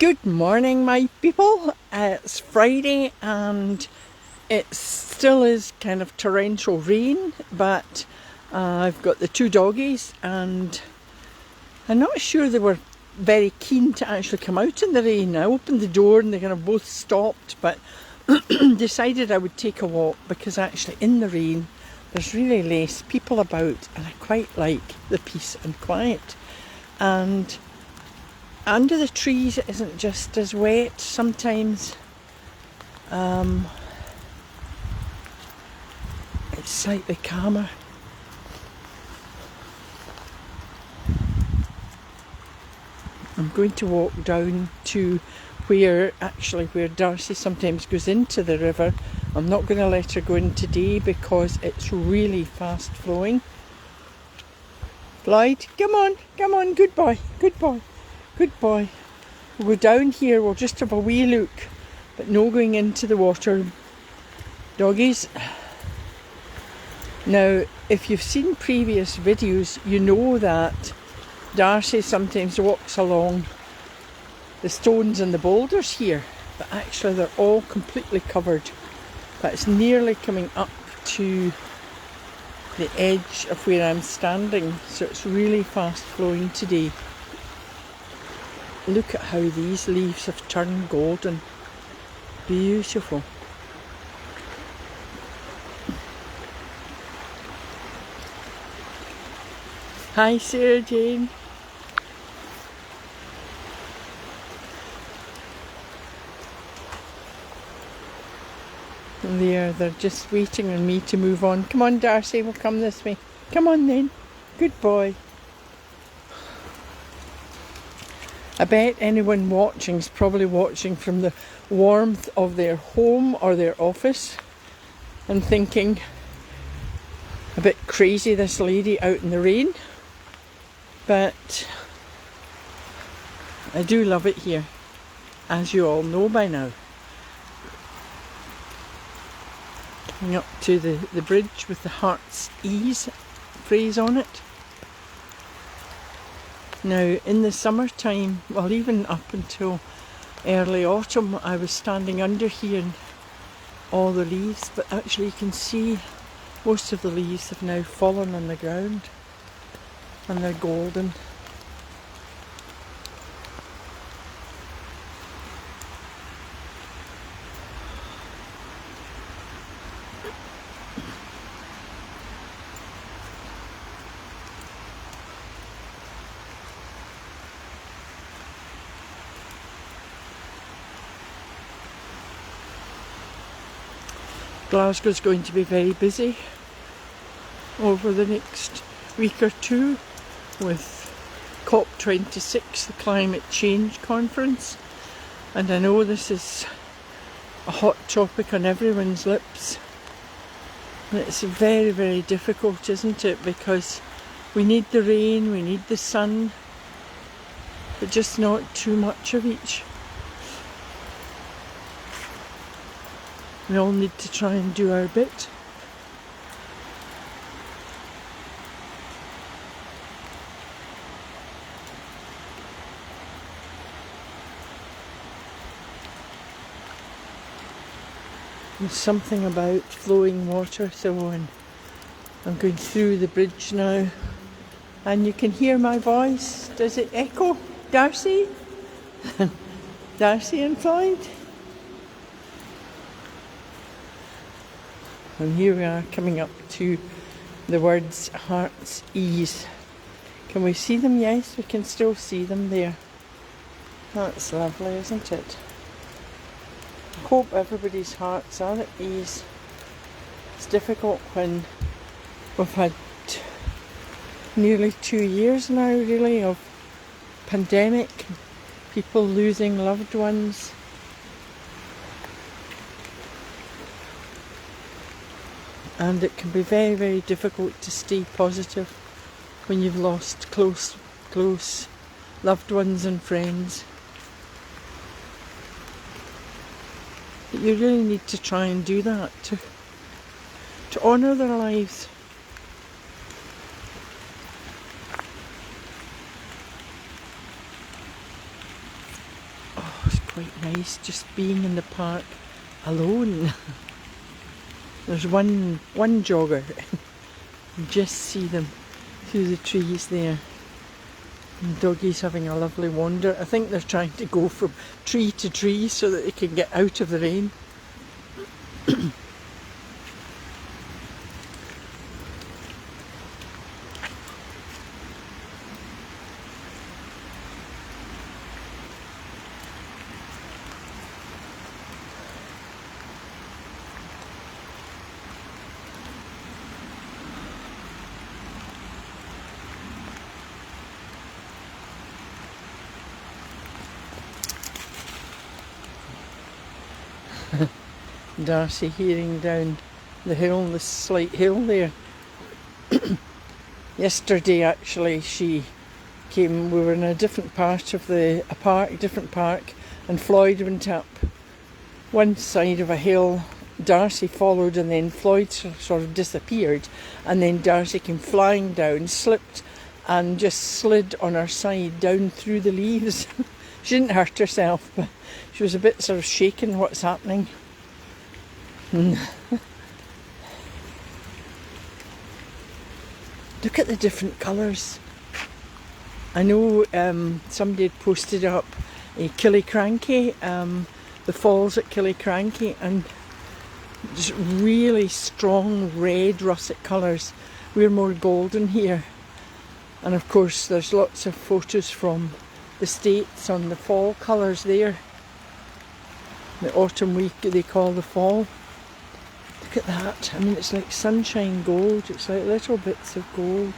Good morning, my people. It's Friday and it still is kind of torrential rain, but I've got the two doggies and I'm not sure they were very keen to actually come out in the rain. I opened the door and they kind of both stopped, but decided I would take a walk because actually in the rain there's really less people about and I quite like the peace and quiet. And under the trees it isn't just as wet sometimes. It's slightly calmer. I'm going to walk down to where Darcy sometimes goes into the river. I'm not going to let her go in today because it's really fast flowing. Floyd, come on, good boy. We'll go down here, we'll just have a wee look, but no going into the water. Doggies. Now, if you've seen previous videos, you know that Darcy sometimes walks along the stones and the boulders here, but actually they're all completely covered. That's nearly coming up to the edge of where I'm standing, so it's really fast flowing today. Look at how these leaves have turned golden. Beautiful. Hi Sarah Jane. And they're just waiting on me to move on. Come on Darcy, we'll come this way. Come on then. Good boy. I bet anyone watching is probably watching from the warmth of their home or their office and thinking, a bit crazy this lady out in the rain. But I do love it here, as you all know by now. Coming up to the bridge with the Heart's Ease phrase on it. Now in the summertime, well even up until early autumn, I was standing under here and all the leaves, but actually you can see most of the leaves have now fallen on the ground and they're golden. Glasgow's going to be very busy over the next week or two with COP26, the Climate Change Conference, and I know this is a hot topic on everyone's lips. And it's very, very difficult, isn't it? Because we need the rain, we need the sun, but just not too much of each. We all need to try and do our bit. There's something about flowing water though, and I'm going through the bridge now and you can hear my voice. Does it echo? Darcy? Darcy and Floyd? And here we are coming up to the words Heart's Ease. Can we see them? Yes, we can still see them there. That's lovely, isn't it? I hope everybody's hearts are at ease. It's difficult when we've had nearly 2 years now really of pandemic, people losing loved ones. And it can be very, very difficult to stay positive when you've lost close loved ones and friends. But you really need to try and do that to honour their lives. Oh. quite nice, just being in the park alone. There's one jogger. You just see them through the trees there. And the doggie's having a lovely wander. I think they're trying to go from tree to tree so that they can get out of the rain. Darcy hearing down the hill, the slight hill there. Yesterday actually she came, we were in a different part of a different park, and Floyd went up one side of a hill, Darcy followed, and then Floyd sort of disappeared, and then Darcy came flying down, slipped and just slid on her side down through the leaves. She didn't hurt herself, but she was a bit sort of shaken what's happening. Look at the different colours. I know somebody had posted up a Killiecrankie, the falls at Killiecrankie, and just really strong red russet colours. We're more golden here. And of course there's lots of photos from the States on the fall colours there. The autumn week they call the fall. Look at that. I mean, it's like sunshine gold. It's like little bits of gold.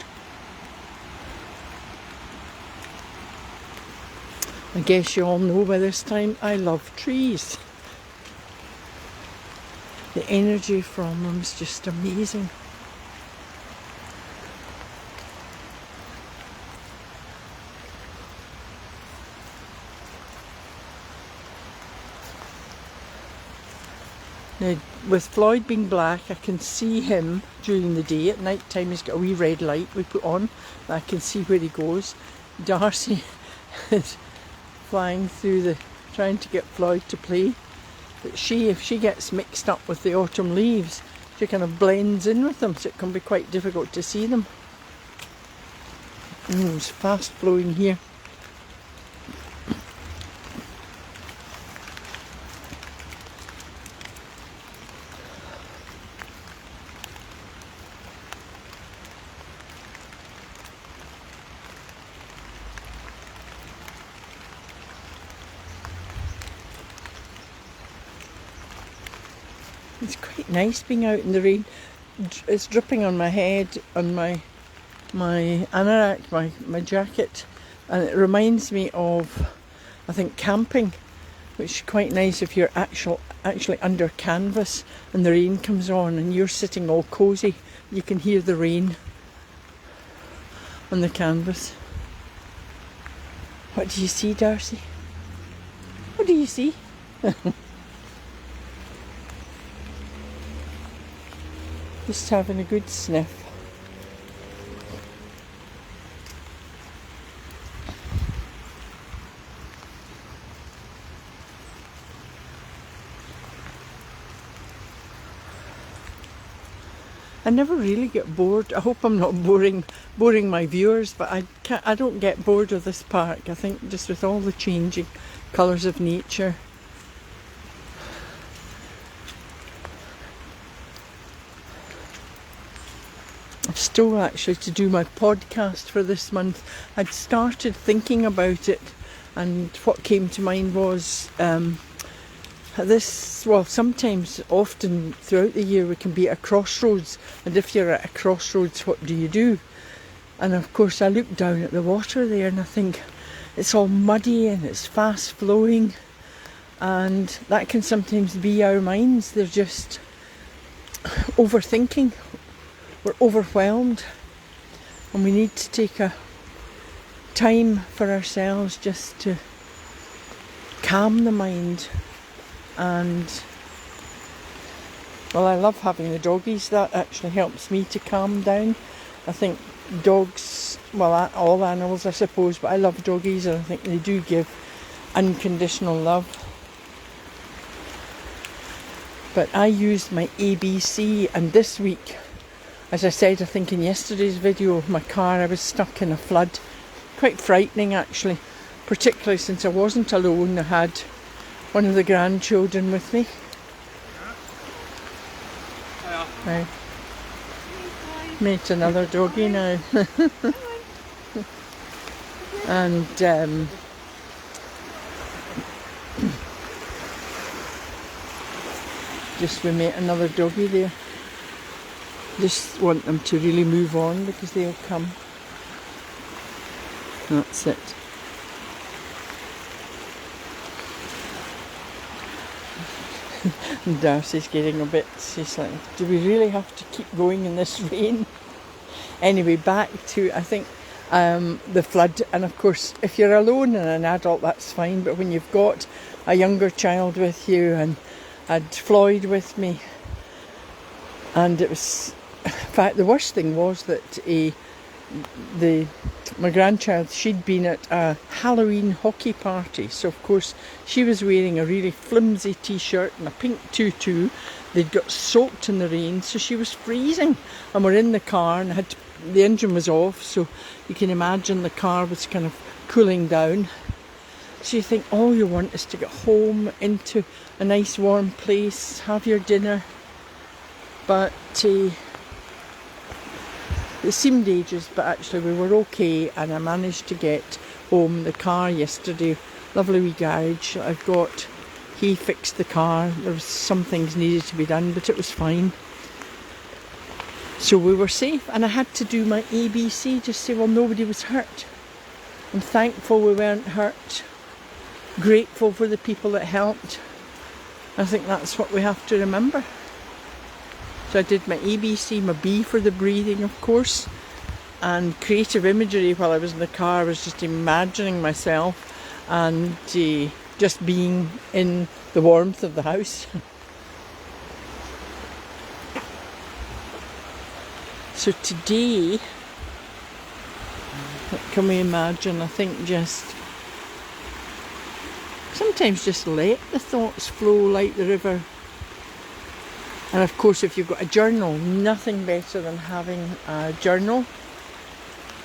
I guess you all know by this time I love trees. The energy from them is just amazing. Now, with Floyd being black, I can see him during the day. At night time he's got a wee red light we put on. I can see where he goes. Darcy is flying through trying to get Floyd to play. But if she gets mixed up with the autumn leaves, she kind of blends in with them, so it can be quite difficult to see them. It's fast blowing here. It's quite nice being out in the rain. It's dripping on my head, on my anorak, my jacket, and it reminds me of, I think, camping, which is quite nice if you're actually under canvas and the rain comes on and you're sitting all cosy. You can hear the rain on the canvas. What do you see, Darcy? What do you see? Just having a good sniff. I never really get bored. I hope I'm not boring my viewers, but I don't get bored of this park. I think just with all the changing colours of nature. I've still actually to do my podcast for this month. I'd started thinking about it, and what came to mind was sometimes, often throughout the year we can be at a crossroads, and if you're at a crossroads, what do you do? And of course I look down at the water there and I think it's all muddy and it's fast flowing, and that can sometimes be our minds. They're just overthinking. We're overwhelmed, and we need to take a time for ourselves just to calm the mind. And well, I love having the doggies. That actually helps me to calm down. I think dogs, well, all animals I suppose, but I love doggies, and I think they do give unconditional love. But I used my ABC, and this week, as I said, I think in yesterday's video of my car, I was stuck in a flood. Quite frightening actually, particularly since I wasn't alone. I had one of the grandchildren with me. Hi. Meet another doggie now. And just we met another doggie there. Just want them to really move on because they'll come. That's it. And Darcy's getting a bit, she's like, do we really have to keep going in this rain? Anyway, back to, I think, the flood. And of course, if you're alone and an adult, that's fine. But when you've got a younger child with you, and I had Floyd with me, and it was, in fact, the worst thing was that my grandchild, she'd been at a Halloween hockey party, so of course she was wearing a really flimsy t-shirt and a pink tutu. They'd got soaked in the rain, so she was freezing, and we're in the car, and the engine was off, so you can imagine the car was kind of cooling down. So you think all you want is to get home into a nice warm place, have your dinner, but it seemed ages, but actually we were okay, and I managed to get home. The car yesterday, lovely wee garage I've got, he fixed the car. There was some things needed to be done, but it was fine. So we were safe, and I had to do my ABC, just say, well, nobody was hurt. I'm thankful we weren't hurt. Grateful for the people that helped. I think that's what we have to remember. So I did my ABC, my B for the breathing, of course, and creative imagery while I was in the car. I was just imagining myself and just being in the warmth of the house. So today, what can we imagine? I think sometimes just let the thoughts flow like the river. And of course, if you've got a journal, nothing better than having a journal.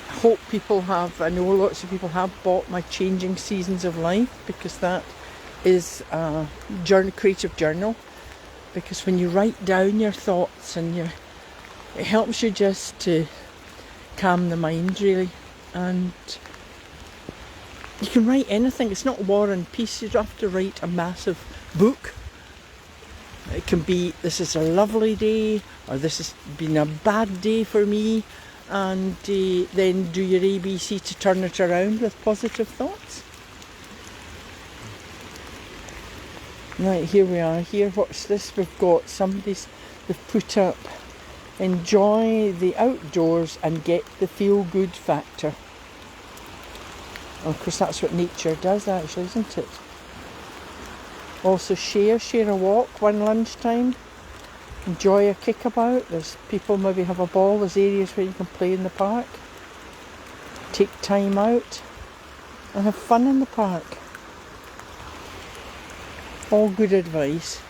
I hope people have, I know lots of people have bought my Changing Seasons of Life, because that is a creative journal. Because when you write down your thoughts, it helps you just to calm the mind really. And you can write anything. It's not War and Peace. You don't have to write a massive book. It can be, this is a lovely day, or this has been a bad day for me, and then do your ABC to turn it around with positive thoughts. Right, here we are. Here, what's this? We've got they've put up, enjoy the outdoors and get the feel-good factor. Of course, that's what nature does actually, isn't it? Also share a walk, one lunchtime, enjoy a kickabout. There's people maybe have a ball, there's areas where you can play in the park. Take time out and have fun in the park. All good advice.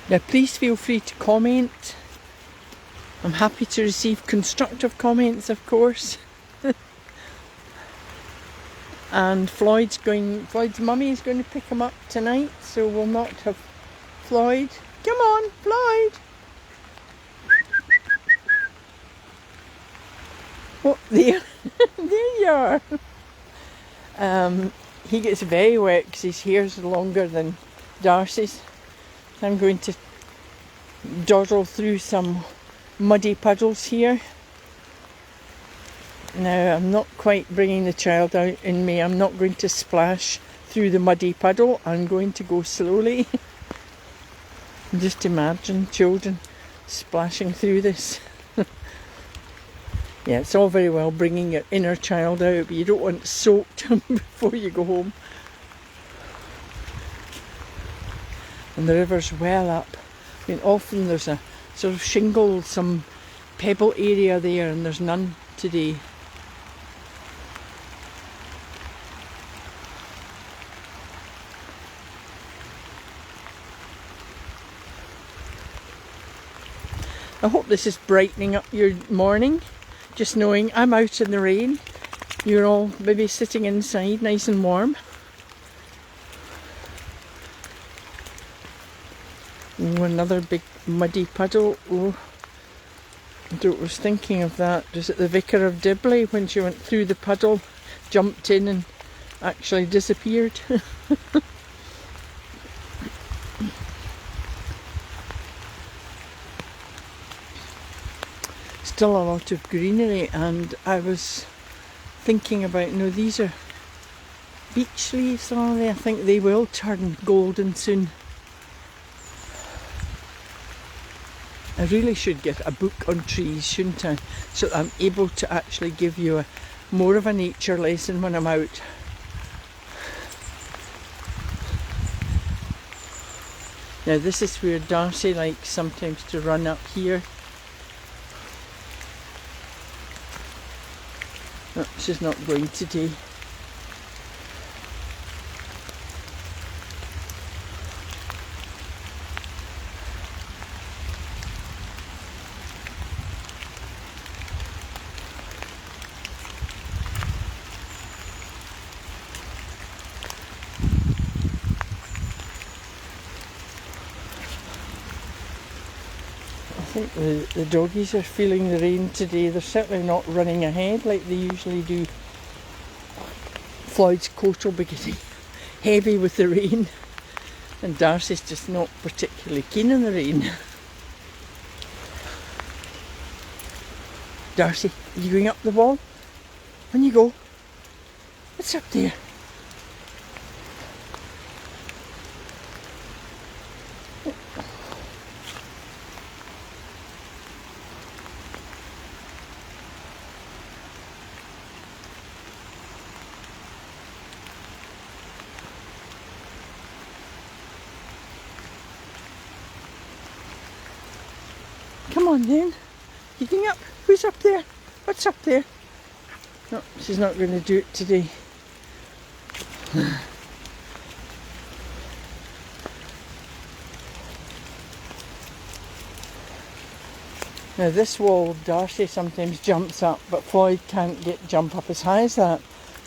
Now please feel free to comment. I'm happy to receive constructive comments, of course. And Floyd's mummy is going to pick him up tonight, so we'll not have Floyd. Come on, Floyd! Oh, there, there you are. He gets very wet because his hair's longer than Darcy's. I'm going to dawdle through some muddy puddles here. Now, I'm not quite bringing the child out in me. I'm not going to splash through the muddy puddle. I'm going to go slowly. Just imagine children splashing through this. Yeah, it's all very well bringing your inner child out, but you don't want it soaked before you go home. And the river's well up. I mean, often there's a sort of shingle, some pebble area there, and there's none today. I hope this is brightening up your morning, just knowing I'm out in the rain. You're all maybe sitting inside nice and warm. Oh, another big muddy puddle. Oh, I was thinking of that. Was it the Vicar of Dibley when she went through the puddle, jumped in and actually disappeared? Still a lot of greenery, and I was thinking about, these are beech leaves, are they? I think they will turn golden soon. I really should get a book on trees, shouldn't I? So that I'm able to actually give you more of a nature lesson when I'm out. Now this is where Darcy likes sometimes to run up here. No, she's not going today. I think the doggies are feeling the rain today. They're certainly not running ahead like they usually do. Floyd's coat will be getting heavy with the rain, and Darcy's just not particularly keen on the rain. Darcy, are you going up the wall? On you go. What's up there? Come on then. You going up? Who's up there? What's up there? No, she's not going to do it today. Now this wall, Darcy sometimes jumps up, but Floyd can't jump up as high as that.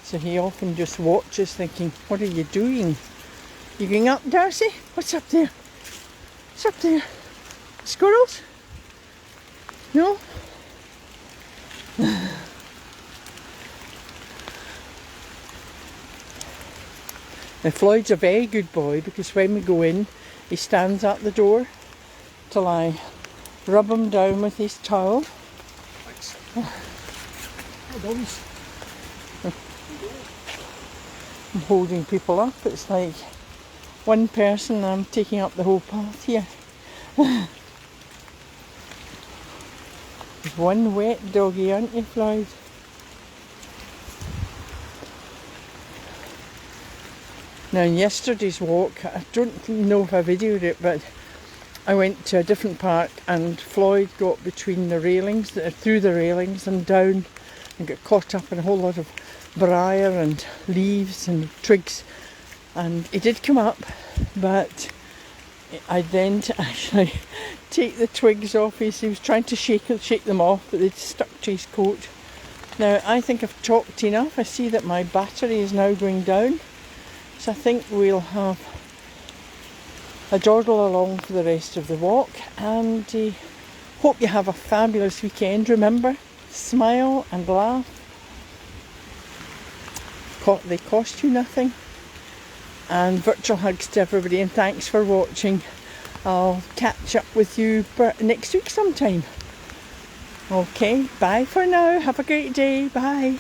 So he often just watches thinking, what are you doing? You going up, Darcy? What's up there? What's up there? Squirrels? No? Now Floyd's a very good boy, because when we go in, he stands at the door till I rub him down with his towel. Thanks. Hi, doggies. I'm holding people up. It's like one person, I'm taking up the whole path here. One wet doggy, aren't you, Floyd? Now, in yesterday's walk, I don't know if I videoed it, but I went to a different park and Floyd got between the railings, through the railings and down, and got caught up in a whole lot of briar and leaves and twigs. And he did come up, but I then to actually take the twigs off. He was trying to shake them off, but they'd stuck to his coat. Now, I think I've talked enough. I see that my battery is now going down. So I think we'll have a dawdle along for the rest of the walk, and hope you have a fabulous weekend. Remember, smile and laugh. They cost you nothing. And virtual hugs to everybody, and thanks for watching. I'll catch up with you next week sometime. Okay, bye for now. Have a great day. Bye.